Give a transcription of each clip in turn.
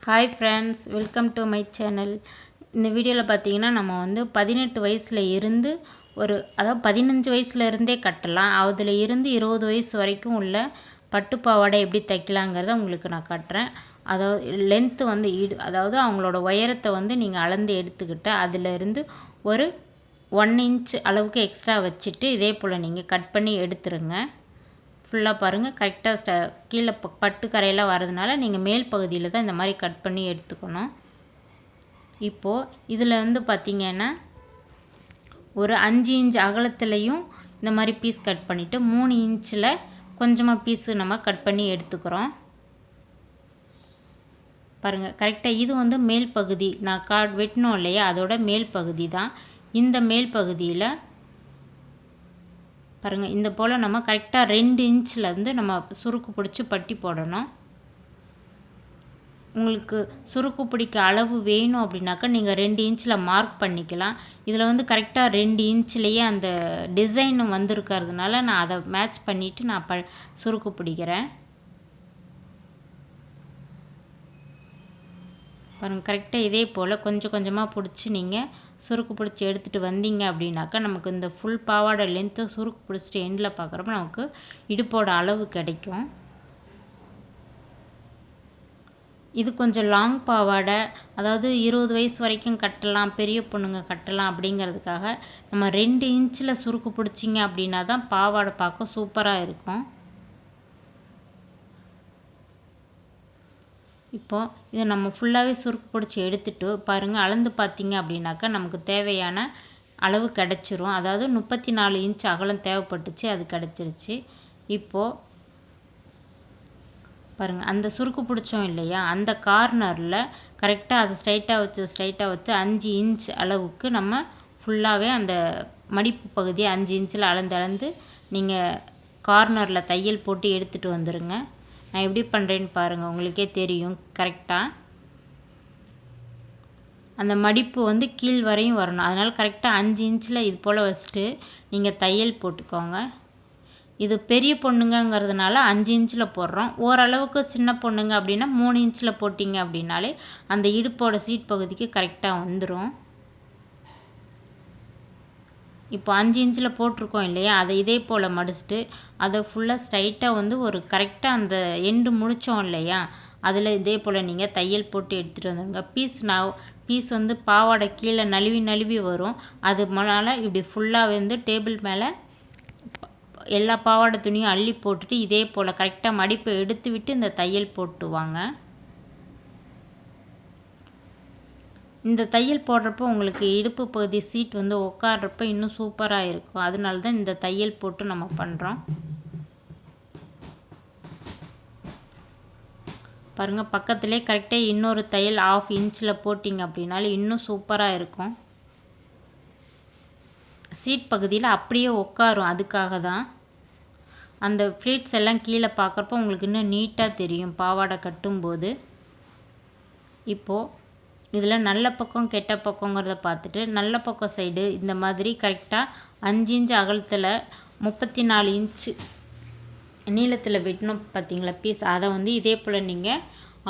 Hi friends, welcome to my channel. இந்த வீடியோவில் பார்த்தீங்கன்னா நம்ம 18 வயசில் இருந்து அதாவது 15 வயசுல இருந்தே கட்டலாம். அதில் இருந்து 20 வயசு வரைக்கும் உள்ள பட்டு பாவாடை எப்படி தைக்கலாங்கிறத உங்களுக்கு நான் காட்டுறேன். அதாவது லென்த்து அதாவது அவங்களோட உயரத்தை நீங்கள் அளந்து எடுத்துக்கிட்டு அதில் இருந்து ஒரு 1 இன்ச் அளவுக்கு எக்ஸ்ட்ரா வச்சுட்டு இதே போல் நீங்கள் கட் பண்ணி எடுத்துருங்க. ஃபுல்லாக பாருங்கள், கரெக்டாக கீழே பட்டு கரையெல்லாம் வரதுனால நீங்கள் மேல் பகுதியில் தான் இந்த மாதிரி கட் பண்ணி எடுத்துக்கணும். இப்போது இதில் பார்த்திங்கன்னா ஒரு 5 இன்ச் அகலத்துலேயும் இந்த மாதிரி பீஸ் கட் பண்ணிவிட்டு 3 இன்ச்சில் கொஞ்சமாக பீஸு நம்ம கட் பண்ணி எடுத்துக்கிறோம். பாருங்கள், கரெக்டாக இது மேல் பகுதி நான் வெட்டினோம் இல்லையா, அதோட மேல் பகுதி தான். இந்த மேல் பகுதியில் பாருங்கள், இந்த போல் நம்ம கரெக்டாக 2 இன்ச்சில் நம்ம சுருக்கு பிடிச்சி பட்டி போடணும். உங்களுக்கு சுருக்கு பிடிக்க அளவு வேணும் அப்படின்னாக்கா நீங்கள் 2 இன்ச்சில் மார்க் பண்ணிக்கலாம். இதில் கரெக்டாக 2 இன்ச்சிலேயே அந்த டிசைன் வந்திருக்கிறதுனால நான் அதை மேட்ச் பண்ணிவிட்டு நான் சுருக்கு பிடிக்கிறேன். பாருங்கள், கரெக்டாக இதே போல் கொஞ்சம் கொஞ்சமாக பிடிச்சி நீங்கள் சுருக்கு பிடிச்சி எடுத்துகிட்டு வந்தீங்க அப்படின்னாக்கா நமக்கு இந்த ஃபுல் பாவாடை லென்த்து சுருக்கு பிடிச்சிட்டு எண்டில் பார்க்குறப்ப நமக்கு இடுப்போட அளவு கிடைக்கும். இது கொஞ்சம் லாங் பாவாடை, அதாவது 20 வயசு வரைக்கும் கட்டலாம், பெரிய பொண்ணுங்க கட்டலாம் அப்படிங்கிறதுக்காக நம்ம 2 இன்ச்சில் சுருக்கு பிடிச்சிங்க அப்படின்னா தான் பாவாடை பார்க்க சூப்பராக இருக்கும். இப்போது இதை நம்ம ஃபுல்லாகவே சுருக்கு பிடிச்சி எடுத்துகிட்டு பாருங்கள், அளந்து பார்த்திங்க அப்படின்னாக்கா நமக்கு தேவையான அளவு கிடச்சிரும். அதாவது 34 இன்ச் அகலம் தேவைப்பட்டுச்சு, அது கிடச்சிருச்சு. இப்போது பாருங்கள், அந்த சுருக்கு பிடிச்சோம் இல்லையா, அந்த கார்னரில் கரெக்டாக அதை ஸ்ட்ரைட்டாக வச்சு 5 இன்ச் அளவுக்கு நம்ம ஃபுல்லாகவே அந்த மடிப்பு பகுதியை 5 இன்ச்சில் அளந்து நீங்கள் கார்னரில் தையல் போட்டு எடுத்துகிட்டு வந்துடுங்க. நான் எப்படி பண்ணுறேன்னு பாருங்கள், உங்களுக்கே தெரியும். கரெக்டாக அந்த மடிப்பு கீழ் வரையும் வரணும். அதனால் கரெக்டாக 5 இன்ச்சில் இது போல் வச்சுட்டு நீங்கள் தையல் போட்டுக்கோங்க. இது பெரிய பொண்ணுங்கிறதுனால 5 இன்ச்சில் போடுறோம். ஓரளவுக்கு சின்ன பொண்ணுங்க அப்படின்னா 3 இன்ச்சில் போட்டிங்க அப்படின்னாலே அந்த இடுப்போட சீட் பகுதிக்கு கரெக்டாக வந்துடும். இப்போ 5 இன்ச்சில் போட்டிருக்கோம் இல்லையா, அதை இதே போல் மடிச்சுட்டு அதை ஃபுல்லாக ஸ்ட்ரைட்டாக ஒரு கரெக்டாக அந்த எண்டு முடித்தோம் இல்லையா, அதில் இதே போல் நீங்கள் தையல் போட்டு எடுத்துகிட்டு வந்துடுங்க. பீஸ் பாவாடை கீழே நழுவி வரும். அதனால இப்படி ஃபுல்லாக டேபிள் மேலே எல்லா பாவாடை துணியும் அள்ளி போட்டுட்டு இதே போல் கரெக்டாக மடிப்பை எடுத்து விட்டு இந்த தையல் போட்டுவாங்க. இந்த தையல் போடுறப்போ உங்களுக்கு இடுப்பு பகுதி சீட் உட்கார்றப்ப இன்னும் சூப்பராக இருக்கும். அதனால தான் இந்த தையல் போட்டு நம்ம பண்ணுறோம். பாருங்கள், பக்கத்துலேயே கரெக்டாக இன்னொரு தையல் 1/2 இன்ச்சில் போட்டிங்க அப்படின்னாலும் இன்னும் சூப்பராக இருக்கும். சீட் பகுதியில் அப்படியே உட்காரும். அதுக்காக தான் அந்த ஃப்ளீட்ஸ் எல்லாம் கீழே பார்க்குறப்போ உங்களுக்கு இன்னும் நீட்டாக தெரியும் பாவாடை கட்டும்போது. இப்போது இதில் நல்ல பக்கம் கெட்ட பக்கங்கிறத பார்த்துட்டு நல்ல பக்கம் சைடு இந்த மாதிரி கரெக்டாக 5 இன்ச் அகலத்தில் 34 இன்ச்சு நீளத்தில் வெட்டணும் பார்த்தீங்களா பீஸ், அதை இதே போல் நீங்கள்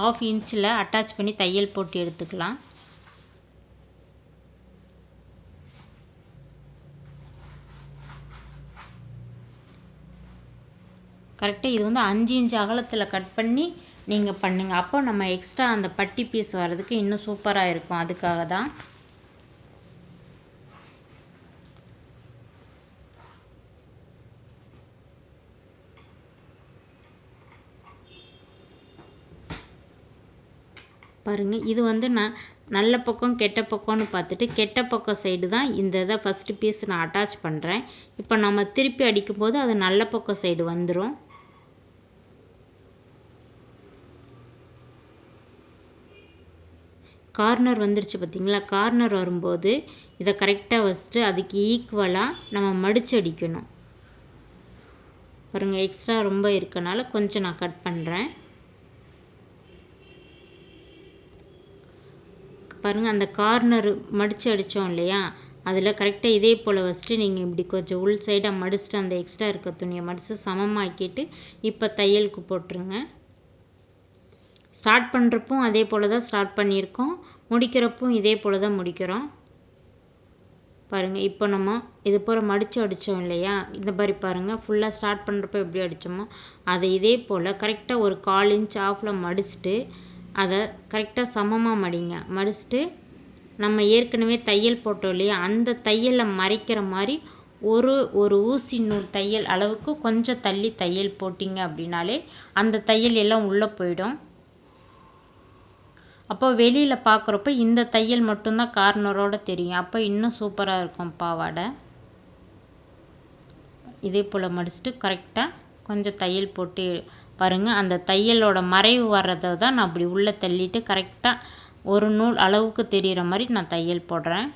1/2 இன்ச்சில் அட்டாச் பண்ணி தையல் போட்டு எடுத்துக்கலாம். கரெக்டாக இது 5 இன்ச் அகலத்தில் கட் பண்ணி நீங்கள் பண்ணுங்கள். அப்போ நம்ம எக்ஸ்ட்ரா அந்த பட்டி பீஸ் வர்றதுக்கு இன்னும் சூப்பராக இருக்கும். அதுக்காக தான் பாருங்கள், இது நான் நல்ல பக்கம் கெட்ட பக்கம்னு பார்த்துட்டு கெட்ட பக்கம் சைடு தான் இந்த இதை ஃபஸ்ட்டு பீஸ் நான் அட்டாச் பண்ணுறேன். இப்போ நம்ம திருப்பி அடிக்கும்போது அது நல்ல பக்கம் சைடு வந்துடும். கார்னர் வந்துருச்சு பார்த்திங்களா, கார்னர் வரும்போது இதை கரெக்டாக வச்சுட்டு அதுக்கு ஈக்குவலாக நம்ம மடித்து அடிக்கணும். பாருங்கள், எக்ஸ்ட்ரா ரொம்ப இருக்கனால கொஞ்சம் நான் கட் பண்ணுறேன். பாருங்கள், அந்த கார்னர் மடித்து அடித்தோம் இல்லையா, அதில் கரெக்டாக இதே போல் வச்சுட்டு நீங்கள் இப்படி கொஞ்சம் உள் சைடாக மடிச்சுட்டு அந்த எக்ஸ்ட்ரா இருக்க துணியை மடித்து சமமாக்கிட்டு இப்போ தையலுக்கு போட்டுருங்க. ஸ்டார்ட் பண்ணுறப்பும் அதே போல் தான் ஸ்டார்ட் பண்ணியிருக்கோம், முடிக்கிறப்பும் இதே போல் தான் முடிக்கிறோம். பாருங்கள், இப்போ நம்ம இது போல் மடித்து அடித்தோம் இல்லையா, இந்த மாதிரி பாருங்கள் ஃபுல்லாக ஸ்டார்ட் பண்ணுறப்ப எப்படி அடித்தோமோ அதை இதே போல் கரெக்டாக ஒரு 1/4 இன்ச் ஆஃபில் மடிச்சுட்டு அதை கரெக்டாக சமமாக மடிங்க. மடிச்சுட்டு நம்ம ஏற்கனவே தையல் போட்டோம் இல்லையா, அந்த தையலை மறைக்கிற மாதிரி ஒரு ஊசி நூல் தையல் அளவுக்கு கொஞ்சம் தள்ளி தையல் போட்டிங்க அப்படின்னாலே அந்த தையல் எல்லாம் உள்ளே போயிடும். அப்போ வெளியில் பார்க்குறப்ப இந்த தையல் மட்டும்தான் கார்னரோடு தெரியும். அப்போ இன்னும் சூப்பராக இருக்கும் பாவாடை. இதே போல் மடிச்சுட்டு கரெக்டாக கொஞ்சம் தையல் போட்டு பாருங்கள், அந்த தையலோட மறைவு வர்றதை தான் நான் அப்படி உள்ளே தள்ளிட்டு கரெக்டாக ஒரு நூல் அளவுக்கு தெரிகிற மாதிரி நான் தையல் போடுறேன்.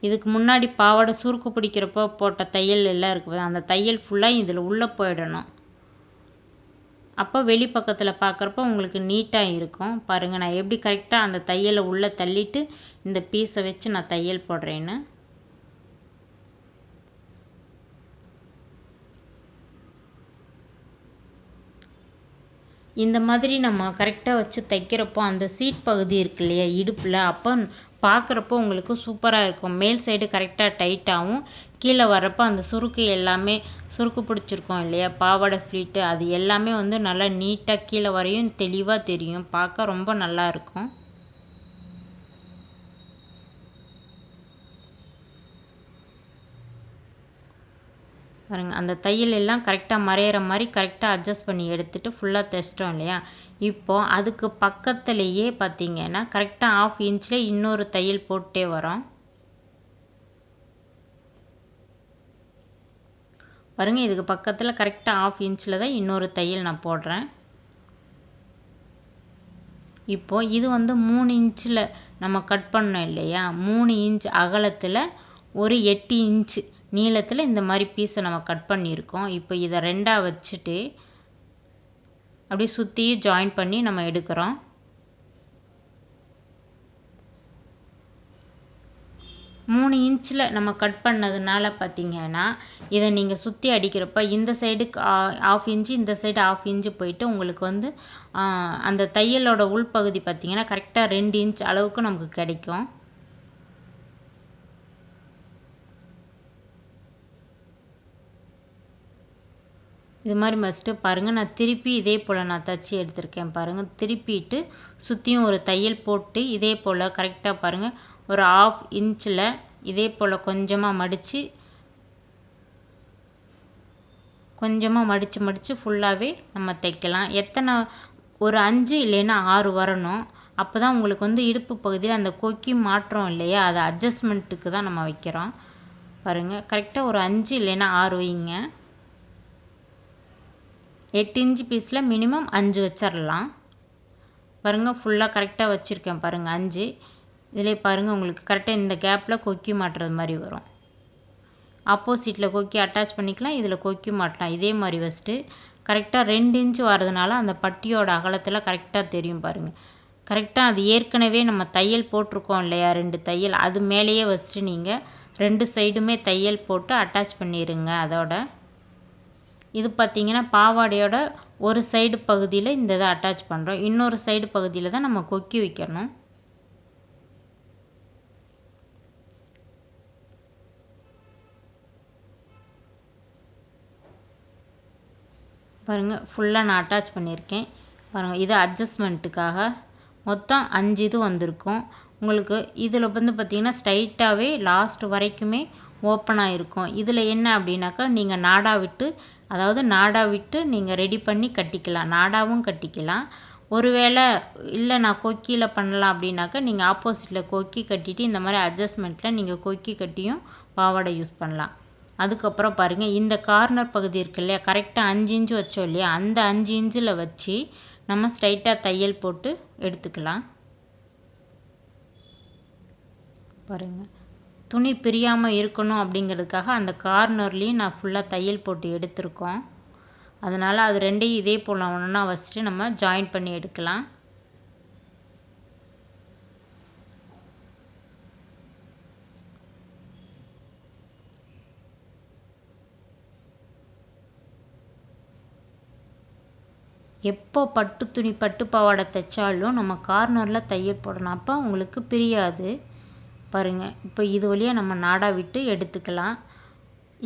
இதுக்கு முன்னாடி பாவாடை சுருக்கு பிடிக்கிறப்போ போட்ட தையல் எல்லாம் இருக்குது, அந்த தையல் ஃபுல்லாக இதில் உள்ளே போயிடணும். அப்போ வெளி பக்கத்தில் பார்க்குறப்போ உங்களுக்கு நீட்டாக இருக்கும். பாருங்கள், நான் எப்படி கரெக்டாக அந்த தையலை உள்ளே தள்ளிட்டு இந்த பீஸை வச்சு நான் தையல் போடுறேன்னு. இந்த மாதிரி நம்ம கரெக்டாக வச்சு தைக்கிறப்போ அந்த சீட் பகுதி இருக்கு இல்லையா இடுப்பில், அப்போ பார்க்குறப்போ உங்களுக்கு சூப்பராக இருக்கும். மேல் சைடு கரெக்டாக டைட்டாகவும், கீழே வரப்போ அந்த சுருக்கு எல்லாமே சுருக்கு பிடிச்சிருக்கோம் இல்லையா பாவாடை ஃப்ளீட்டு, அது எல்லாமே வந்து நல்லா நீட்டாக கீழே வரையும் தெளிவாக தெரியும். பார்க்க ரொம்ப நல்லா இருக்கும். பாருங்கள், அந்த தையல் எல்லாம் கரெக்டாக மறையிற மாதிரி கரெக்டாக அட்ஜஸ்ட் பண்ணி எடுத்துகிட்டு ஃபுல்லாக தைச்சிட்டோம் இல்லையா. இப்போது அதுக்கு பக்கத்துலேயே பார்த்திங்கன்னா கரெக்டாக 1/2 இன்ச்சில் இன்னொரு தையல் போட்டே வரோம். பாருங்கள், இதுக்கு பக்கத்தில் கரெக்டாக 1/2 இன்ச்சில் தான் இன்னொரு தையல் நான் போடுறேன். இப்போது இது வந்து 3 இன்ச்சில் நம்ம கட் பண்ணோம் இல்லையா, 3 இன்ச் அகலத்தில் ஒரு 8 இன்ச்சு நீளத்தில் இந்த மாதிரி பீஸை நம்ம கட் பண்ணியிருக்கோம். இப்போ இதை 2ஆக வச்சுட்டு அப்படியே சுற்றியும் ஜாயின் பண்ணி நம்ம எடுக்கிறோம். மூணு இன்ச்சில் நம்ம கட் பண்ணதுனால பார்த்திங்கன்னா இதை நீங்கள் சுற்றி அடிக்கிறப்ப இந்த சைடுக்கு 1/2 இன்ச்சு, இந்த சைடு 1/2 இன்ச்சு போயிட்டு உங்களுக்கு வந்து அந்த தையலோட உள்பகுதி பார்த்திங்கன்னா கரெக்டாக 2 இன்ச் அளவுக்கு நமக்கு கிடைக்கும். இது மாதிரி மஸ்ட்டு பாருங்கள், நான் திருப்பி இதே போல் நான் தச்சு எடுத்திருக்கேன். பாருங்கள், திருப்பிட்டு சுற்றியும் ஒரு தையல் போட்டு இதே போல் கரெக்டாக பாருங்கள் ஒரு 1/2 இன்ச்சில் இதே போல் கொஞ்சமாக மடித்து ஃபுல்லாகவே நம்ம தைக்கலாம். எத்தனை ஒரு 5 இல்லைன்னா 6 வரணும். அப்போ தான் உங்களுக்கு வந்து இடுப்பு பகுதியில் அந்த கொக்கி மாற்றம் இல்லையா, அது அட்ஜஸ்ட்மெண்ட்டுக்கு தான் நம்ம வைக்கிறோம். பாருங்கள், கரெக்டாக ஒரு 5 இல்லைன்னா 6 வைங்க. 8 இன்ச்சு பீஸில் மினிமம் 5 வச்சிடலாம். பாருங்கள், ஃபுல்லாக கரெக்டாக வச்சுருக்கேன். பாருங்கள் 5. இதிலே பாருங்கள் உங்களுக்கு கரெக்டாக இந்த கேப்பில் கொக்கி மாட்டுறது மாதிரி வரும். ஆப்போசிட்டில் கொக்கி அட்டாச் பண்ணிக்கலாம், இதில் கொக்கி மாட்டலாம். இதே மாதிரி வச்சுட்டு கரெக்டாக 2 இன்ச்சு வரதுனால அந்த பட்டியோட அகலத்தில் கரெக்டாக தெரியும். பாருங்கள், கரெக்டாக அது ஏற்கனவே நம்ம தையல் போட்டிருக்கோம் இல்லையா 2 தையல், அது மேலேயே வச்சுட்டு நீங்கள் 2 சைடுமே தையல் போட்டு அட்டாச் பண்ணிடுங்க. அதோட இது பார்த்திங்கன்னா பாவாடையோட ஒரு சைடு பகுதியில் இந்த இதை அட்டாச் பண்ணுறோம், இன்னொரு சைடு பகுதியில் தான் நம்ம கொக்கி வைக்கணும். பாருங்கள், ஃபுல்லாக நான் அட்டாச் பண்ணியிருக்கேன். பாருங்கள், இது அட்ஜஸ்ட்மெண்ட்டுக்காக மொத்தம் 5 இது வந்திருக்கும். உங்களுக்கு இதில் வந்து பார்த்திங்கன்னா ஸ்ட்ரைட்டாகவே லாஸ்ட் வரைக்குமே ஓப்பனாக இருக்கும். இதில் என்ன அப்படின்னாக்கா நீங்கள் நாடா விட்டு நீங்கள் ரெடி பண்ணி கட்டிக்கலாம், நாடாவும் கட்டிக்கலாம். ஒருவேளை இல்லை நான் கொக்கியில் பண்ணலாம் அப்படின்னாக்கா நீங்கள் ஆப்போசிட்டில் கொக்கி கட்டிட்டு இந்த மாதிரி அட்ஜஸ்ட்மெண்ட்டில் நீங்கள் கொக்கி கட்டியும் பாவாடை யூஸ் பண்ணலாம். அதுக்கப்புறம் பாருங்கள், இந்த கார்னர் பகுதி இருக்கு இல்லையா, கரெக்டாக 5 இன்ச்சு வச்சோம் இல்லையா, அந்த 5 இன்ச்சில் வச்சு நம்ம ஸ்ட்ரைட்டாக தையல் போட்டு எடுத்துக்கலாம். பாருங்கள், துணி பிரியாமல் இருக்கணும் அப்படிங்கிறதுக்காக அந்த கார்னர்லேயும் நான் ஃபுல்லாக தையல் போட்டு எடுத்திருக்கோம். அதனால் அது ரெண்டையும் இதே போல் ஒன்றா வச்சுட்டு நம்ம ஜாயின் பண்ணி எடுக்கலாம். எப்போ பட்டு துணி பட்டு பாவாடை தைச்சாலும் நம்ம கார்னரில் தையல் போடணும், அப்போ உங்களுக்கு பிரியாது. பாருங்கள், இப்போ இது வழியாக நம்ம நாடா விட்டு எடுத்துக்கலாம்.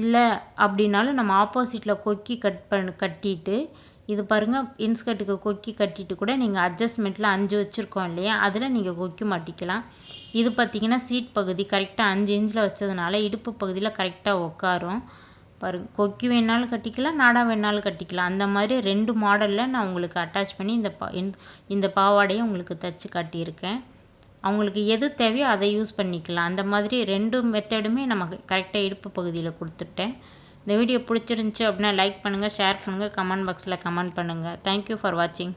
இல்லை அப்படின்னாலும் நம்ம ஆப்போசிட்டில் கொக்கி கட்டிட்டு இது பாருங்கள், இன்ஸ்கர்ட்டுக்கு கொக்கி கட்டிட்டு கூட நீங்கள் அட்ஜஸ்ட்மெண்ட்டில் 5 வச்சுருக்கோம் இல்லையா, அதில் நீங்கள் கொக்கி மாட்டிக்கலாம். இது பார்த்திங்கன்னா சீட் பகுதி கரெக்டாக 5 இன்ச்சில் வச்சதுனால இடுப்பு பகுதியில் கரெக்டாக உட்காரும். பாருங்கள், கொக்கி வேணாலும் கட்டிக்கலாம், நாடா வேணாலும் கட்டிக்கலாம். அந்த மாதிரி 2 மாடலில் நான் உங்களுக்கு அட்டாச் பண்ணி இந்த பாவாடையை உங்களுக்கு தைச்சி காட்டியிருக்கேன். அவங்களுக்கு எது தேவையோ அதை யூஸ் பண்ணிக்கலாம். அந்த மாதிரி 2 மெத்தடுமே நமக்கு கரெக்டாக இடுப்பு பகுதியில் கொடுத்துட்டேன். இந்த வீடியோ பிடிச்சிருந்துச்சி அப்படின்னா லைக் பண்ணுங்கள், ஷேர் பண்ணுங்கள், கமெண்ட் பாக்ஸில் கமெண்ட் பண்ணுங்கள். தேங்க்யூ ஃபார் வாட்சிங்.